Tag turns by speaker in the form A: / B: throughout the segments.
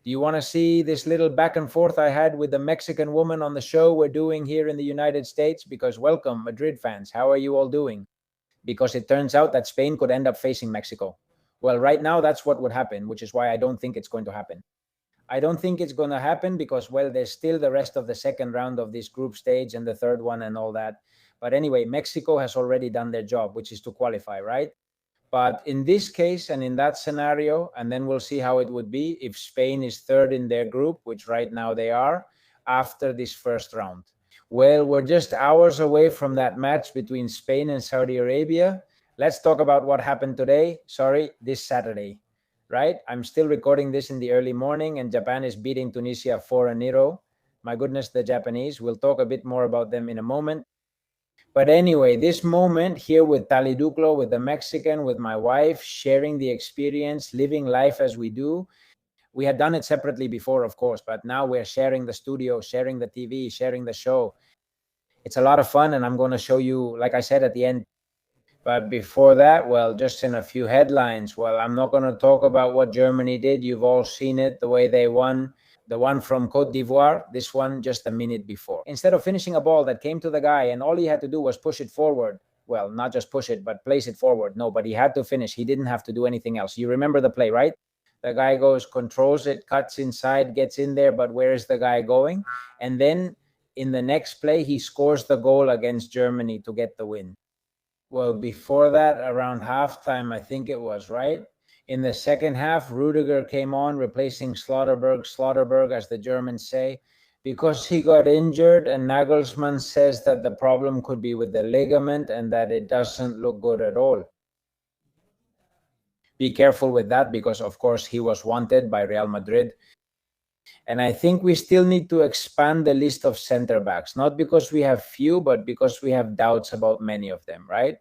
A: Do you want to see this little back and forth I had with the Mexican woman on the show we're doing here in the United States? Because welcome, Madrid fans. How are you all doing? Because it turns out that Spain could end up facing Mexico. Well, right now, that's what would happen, which is why I don't think it's going to happen. I don't think it's going to happen because, well, there's still the rest of the second round of this group stage and the third one and all that. But anyway, Mexico has already done their job, which is to qualify, right? But in this case and in that scenario, and then we'll see how it would be if Spain is third in their group, which right now they are, after this first round. Well, we're just hours away from that match between Spain and Saudi Arabia. Let's talk about what happened today. Sorry, this Saturday, right? I'm still recording this in the early morning, and Japan is beating Tunisia 4-0. My goodness, the Japanese. We'll talk a bit more about them in a moment. But anyway, this moment here with Taliduklo, with the Mexican, with my wife, sharing the experience, living life as we do. We had done it separately before, of course, but now we're sharing the studio, sharing the TV, sharing the show. It's a lot of fun, and I'm going to show you, like I said, at the end. But before that, well, just in a few headlines. Well, I'm not going to talk about what Germany did. You've all seen it, the way they won. The one from Cote d'Ivoire, this one just a minute before. Instead of finishing a ball that came to the guy and all he had to do was push it forward, well, not just push it, but place it forward. No, but he had to finish. He didn't have to do anything else. You remember the play, right? The guy goes, controls it, cuts inside, gets in there, but where is the guy going? And then in the next play, he scores the goal against Germany to get the win. Well, before that, around halftime, I think it was, right? In the second half, Rudiger came on, replacing Slaughterberg, as the Germans say, because he got injured, and Nagelsmann says that the problem could be with the ligament and that it doesn't look good at all. Be careful with that because, of course, he was wanted by Real Madrid. And I think we still need to expand the list of center backs, not because we have few, but because we have doubts about many of them, right?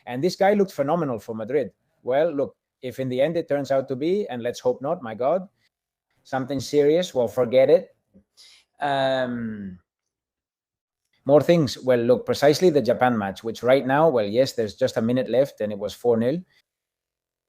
A: And this guy looked phenomenal for Madrid. Well, look, if in the end it turns out to be, and let's hope not, my God, something serious, well, forget it. More things. Well, look, precisely the Japan match, which right now, well, yes, there's just a minute left and it was 4-0.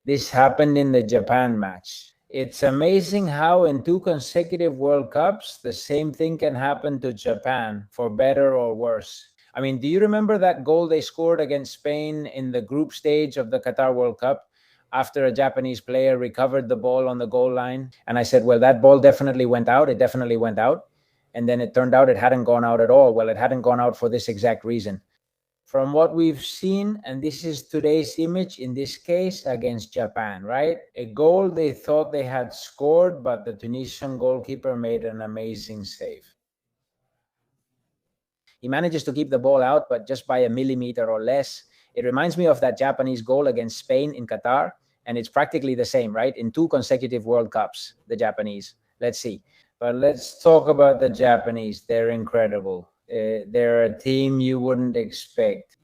A: This happened in the Japan match. It's amazing how in 2 consecutive World Cups, the same thing can happen to Japan, for better or worse. I mean, do you remember that goal they scored against Spain in the group stage of the Qatar World Cup after a Japanese player recovered the ball on the goal line? And I said, well, that ball definitely went out. It definitely went out. And then it turned out it hadn't gone out at all. Well, it hadn't gone out for this exact reason. From what we've seen, and this is today's image, in this case against Japan, right? A goal they thought they had scored, but the Tunisian goalkeeper made an amazing save. He manages to keep the ball out, but just by a millimeter or less. It reminds me of that Japanese goal against Spain in Qatar, and it's practically the same, right? In 2 consecutive World Cups, the Japanese. Let's see. But let's talk about the Japanese. They're incredible. They're a team you wouldn't expect.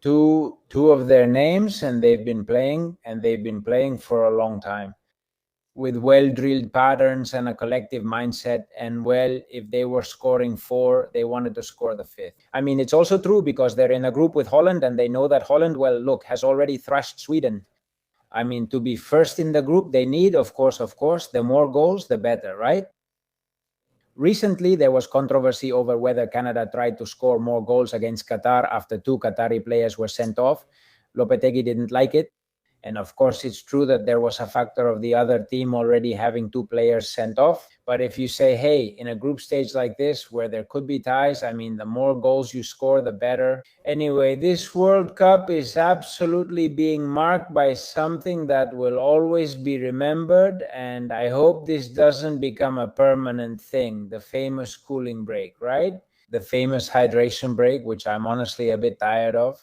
A: Two of their names, and they've been playing for a long time, with well-drilled patterns and a collective mindset. And well, if they were scoring 4, they wanted to score the 5th. I mean, it's also true because they're in a group with Holland, and they know that Holland, well, look, has already thrashed Sweden. I mean, to be first in the group, they need, of course, the more goals, the better, right? Recently, there was controversy over whether Canada tried to score more goals against Qatar after 2 Qatari players were sent off. Lopetegui didn't like it. And of course, it's true that there was a factor of the other team already having 2 players sent off. But if you say, hey, in a group stage like this, where there could be ties, I mean, the more goals you score, the better. Anyway, this World Cup is absolutely being marked by something that will always be remembered. And I hope this doesn't become a permanent thing, the famous cooling break, right? The famous hydration break, which I'm honestly a bit tired of.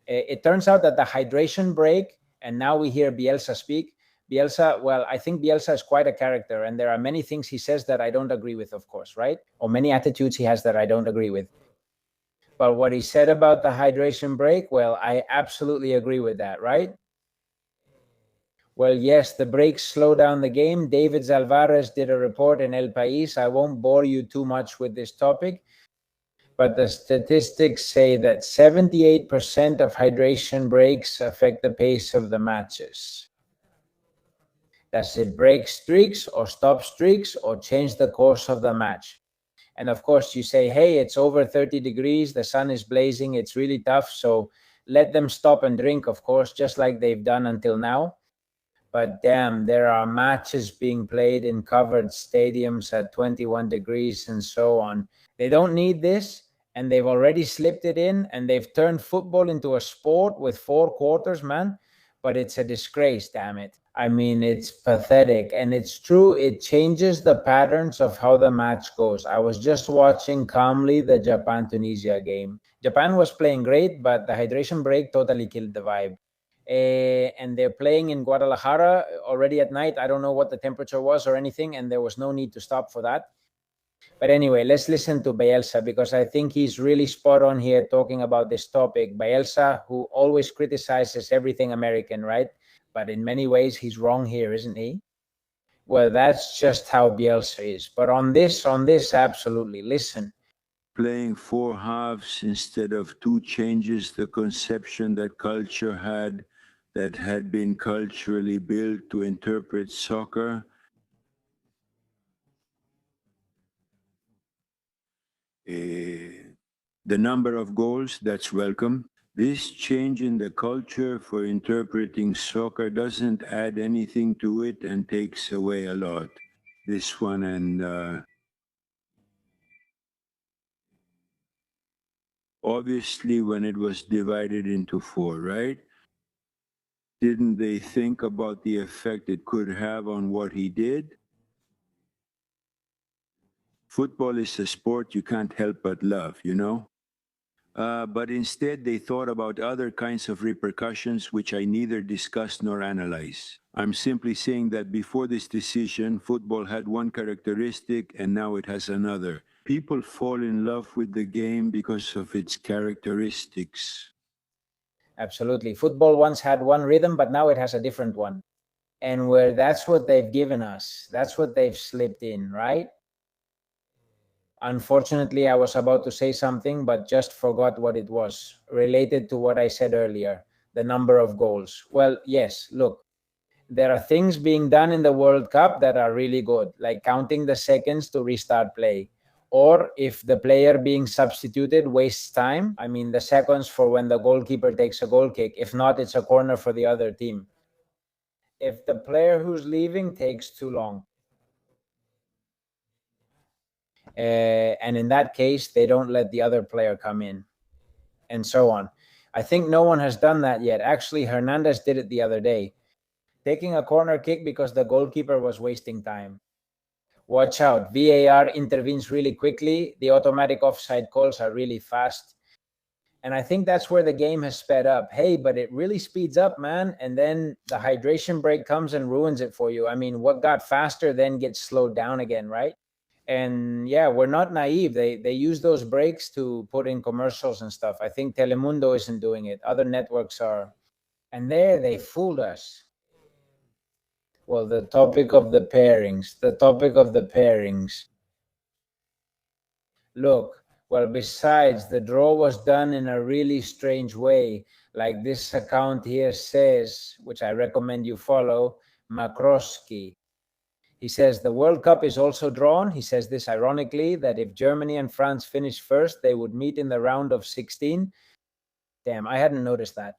A: It turns out that the hydration break, and now we hear Bielsa speak. Bielsa, well, I think Bielsa is quite a character, and there are many things he says that I don't agree with, of course, right? Or many attitudes he has that I don't agree with. But what he said about the hydration break, well, I absolutely agree with that, right? Well, yes, the breaks slow down the game. David Alvarez did a report in El País. I won't bore you too much with this topic, but the statistics say that 78% of hydration breaks affect the pace of the matches. Does it break streaks or stop streaks or change the course of the match? And of course, you say, hey, it's over 30 degrees, the sun is blazing, it's really tough. So let them stop and drink, of course, just like they've done until now. But damn, there are matches being played in covered stadiums at 21 degrees and so on. They don't need this, and they've already slipped it in, and they've turned football into a sport with 4 quarters, man. But it's a disgrace, damn it. I mean, it's pathetic. And it's true, it changes the patterns of how the match goes. I was just watching calmly the Japan Tunisia game. Japan was playing great, but the hydration break totally killed the vibe. And they're playing in Guadalajara already at night. I don't know what the temperature was or anything, and there was no need to stop for that. But anyway, let's listen to Bielsa because I think he's really spot on here talking about this topic. Bielsa, who always criticizes everything American, right? But in many ways, he's wrong here, isn't he? Well, that's just how Bielsa is. But on this, absolutely. Listen.
B: Playing four halves instead of two changes the conception that culture had, that had been culturally built to interpret soccer. The number of goals, that's welcome. This change in the culture for interpreting soccer doesn't add anything to it and takes away a lot. This one and obviously when it was divided into four, right? Didn't they think about the effect it could have on what he did? Football is a sport you can't help but love, you know? But instead, they thought about other kinds of repercussions which I neither discuss nor analyze. I'm simply saying that before this decision, football had one characteristic and now it has another. People fall in love with the game because of its characteristics.
A: Absolutely. Football once had one rhythm, but now it has a different one. And where that's what they've given us, that's what they've slipped in, right? Unfortunately, I was about to say something, but just forgot what it was, related to what I said earlier, the number of goals. Well, yes, look, there are things being done in the World Cup that are really good, like counting the seconds to restart play. Or if the player being substituted wastes time, I mean, the seconds for when the goalkeeper takes a goal kick. If not, it's a corner for the other team. If the player who's leaving takes too long, and in that case, they don't let the other player come in, and so on. I think no one has done that yet. Actually, Hernandez did it the other day, taking a corner kick because the goalkeeper was wasting time. Watch out. VAR intervenes really quickly. The automatic offside calls are really fast. And I think that's where the game has sped up. Hey, but it really speeds up, man. And then the hydration break comes and ruins it for you. I mean, what got faster then gets slowed down again, right? And yeah, we're not naive. They use those breaks to put in commercials and stuff. I think Telemundo isn't doing it. Other networks are. And there they fooled us. Well, the topic of the pairings, the topic of the pairings. Look, well, besides, the draw was done in a really strange way. Like this account here says, which I recommend you follow, Makrosky. He says the World Cup is also drawn. He says this ironically, that if Germany and France finish first, they would meet in the round of 16. Damn, I hadn't noticed that.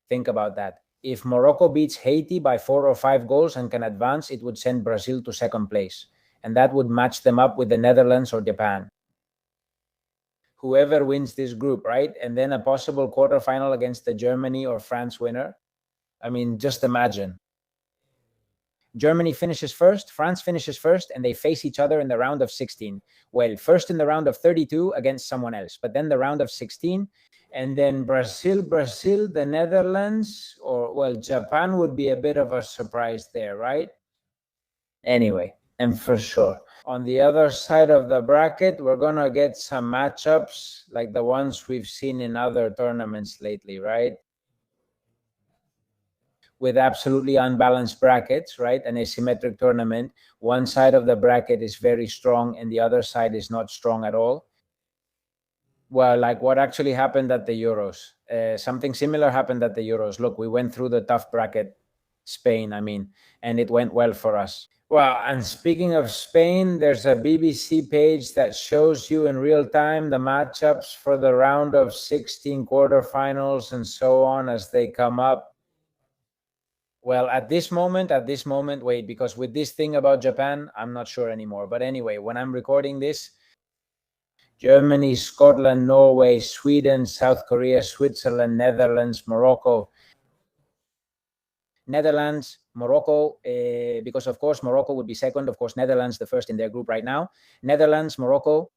A: Think about that. If Morocco beats Haiti by 4 or 5 goals and can advance, it would send Brazil to second place. And that would match them up with the Netherlands or Japan. Whoever wins this group, right? And then a possible quarterfinal against the Germany or France winner. I mean, just imagine. Germany finishes first, France finishes first, and they face each other in the round of 16. Well, first in the round of 32 against someone else, but then the round of 16, and then Brazil, the Netherlands, or well, Japan would be a bit of a surprise there, right? Anyway, and for sure. On the other side of the bracket, we're going to get some matchups like the ones we've seen in other tournaments lately, right? With absolutely unbalanced brackets, right? An asymmetric tournament. One side of the bracket is very strong and the other side is not strong at all. Well, like what actually happened at the Euros. Something similar happened at the Euros. Look, we went through the tough bracket. Spain, I mean, and it went well for us. Well, and speaking of Spain, there's a BBC page that shows you in real time the matchups for the round of 16 quarterfinals and so on as they come up. Well, at this moment, wait, because with this thing about Japan, I'm not sure anymore. But anyway, when I'm recording this, Germany, Scotland, Norway, Sweden, South Korea, Switzerland, Netherlands, Morocco. Netherlands, Morocco, because of course Morocco would be second. Of course, Netherlands the first in their group right now. Netherlands, Morocco.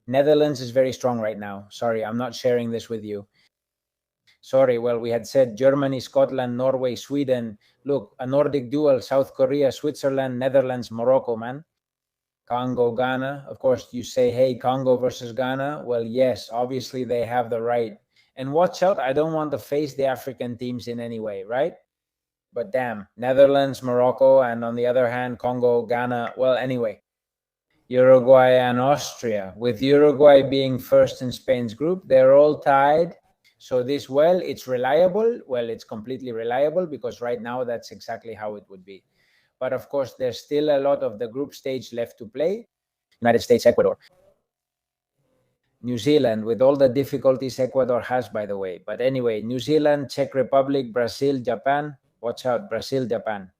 A: Netherlands is very strong right now. Sorry, I'm not sharing this with you. Sorry, well, we had said Germany, Scotland, Norway, Sweden. Look, a Nordic duel, South Korea, Switzerland, Netherlands, Morocco, man. Congo, Ghana. Of course, you say, hey, Congo versus Ghana. Well, yes, obviously they have the right. And watch out, I don't want to face the African teams in any way, right? But damn, Netherlands, Morocco, and on the other hand, Congo, Ghana. Well, anyway, Uruguay and Austria. With Uruguay being first in Spain's group, they're all tied. So this, well, it's reliable. Well, it's completely reliable because right now that's exactly how it would be. But of course, there's still a lot of the group stage left to play. United States, Ecuador, New Zealand, with all the difficulties Ecuador has, by the way. But anyway, New Zealand, Czech Republic, Brazil, Japan. Watch out, Brazil, Japan.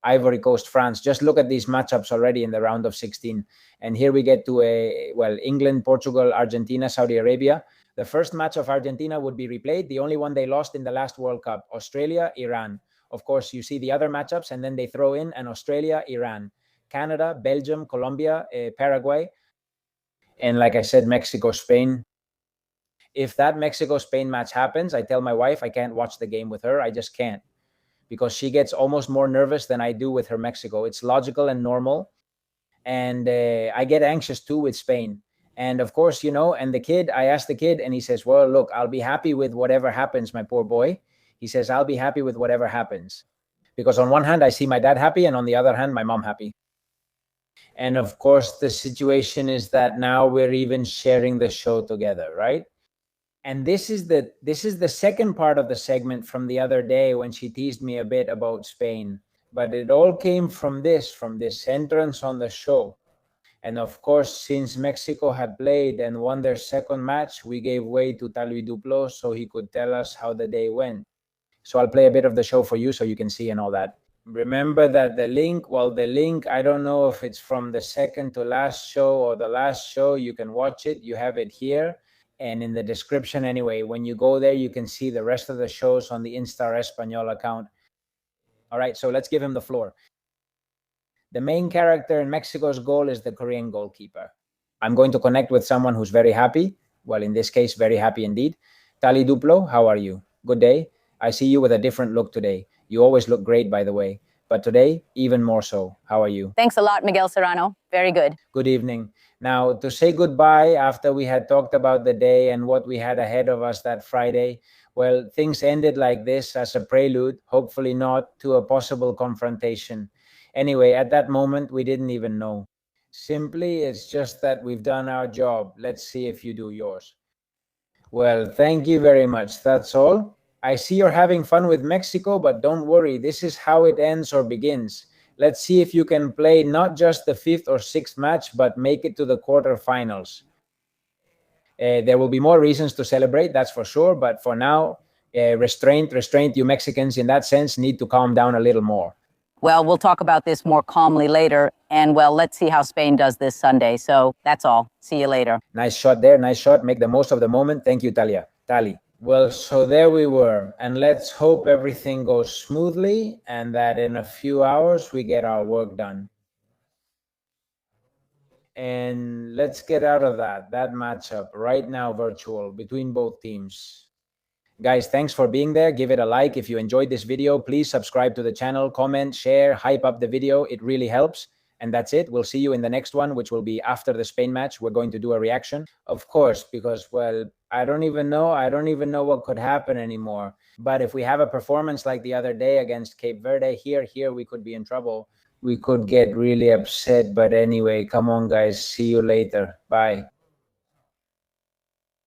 A: Ivory Coast, France. Just look at these matchups already in the round of 16. And here we get to England, Portugal, Argentina, Saudi Arabia. The first match of Argentina would be replayed. The only one they lost in the last World Cup. Australia, Iran. Of course, you see the other matchups, and then they throw in an Australia, Iran. Canada, Belgium, Colombia, Paraguay. And like I said, Mexico, Spain. If that Mexico-Spain match happens, I tell my wife I can't watch the game with her. I just can't, because she gets almost more nervous than I do with her Mexico. It's logical and normal. And I get anxious too with Spain. And of course, and the kid, I asked the kid and he says, well, look, I'll be happy with whatever happens, my poor boy. He says, I'll be happy with whatever happens. Because on one hand, I see my dad happy, and on the other hand, my mom happy. And of course, the situation is that now we're even sharing the show together, right? And this is the second part of the segment from the other day when she teased me a bit about Spain. But it all came from this entrance on the show. And of course, since Mexico had played and won their second match, we gave way to Talvi Duplo so he could tell us how the day went. So I'll play a bit of the show for you so you can see and all that. Remember that the link, I don't know if it's from the second to last show or the last show. You can watch it. You have it here. And in the description anyway, when you go there, you can see the rest of the shows on the Instar Espanol account. All right, so let's give him the floor. The main character in Mexico's goal is the Korean goalkeeper. I'm going to connect with someone who's very happy. Well, in this case, very happy indeed. Tali Duplo, how are you? Good day. I see you with a different look today. You always look great, by the way. But today, even more so. How are you?
C: Thanks a lot, Miguel Serrano. Very good.
A: Good evening. Now, to say goodbye after we had talked about the day and what we had ahead of us that Friday, well, things ended like this as a prelude, hopefully not, to a possible confrontation. Anyway, at that moment, we didn't even know. Simply, it's just that we've done our job. Let's see if you do yours. Well, thank you very much. That's all. I see you're having fun with Mexico, but don't worry. This is how it ends or begins. Let's see if you can play not just the 5th or 6th match, but make it to the quarterfinals. There will be more reasons to celebrate, that's for sure. But for now, restraint. You Mexicans, in that sense, need to calm down a little more.
C: Well, we'll talk about this more calmly later. And, well, let's see how Spain does this Sunday. So that's all. See you later.
A: Nice shot there. Nice shot. Make the most of the moment. Thank you, Tali. Well, so there we were. And let's hope everything goes smoothly and that in a few hours we get our work done. And let's get out of that matchup right now, virtual, between both teams. Guys, thanks for being there. Give it a like if you enjoyed this video. Please subscribe to the channel, comment, share, hype up the video. It really helps. And that's it. We'll see you in the next one, which will be after the Spain match. We're going to do a reaction. Of course, because, well, I don't even know what could happen anymore. But if we have a performance like the other day against Cape Verde, here, we could be in trouble. We could get really upset. But anyway, come on, guys. See you later. Bye.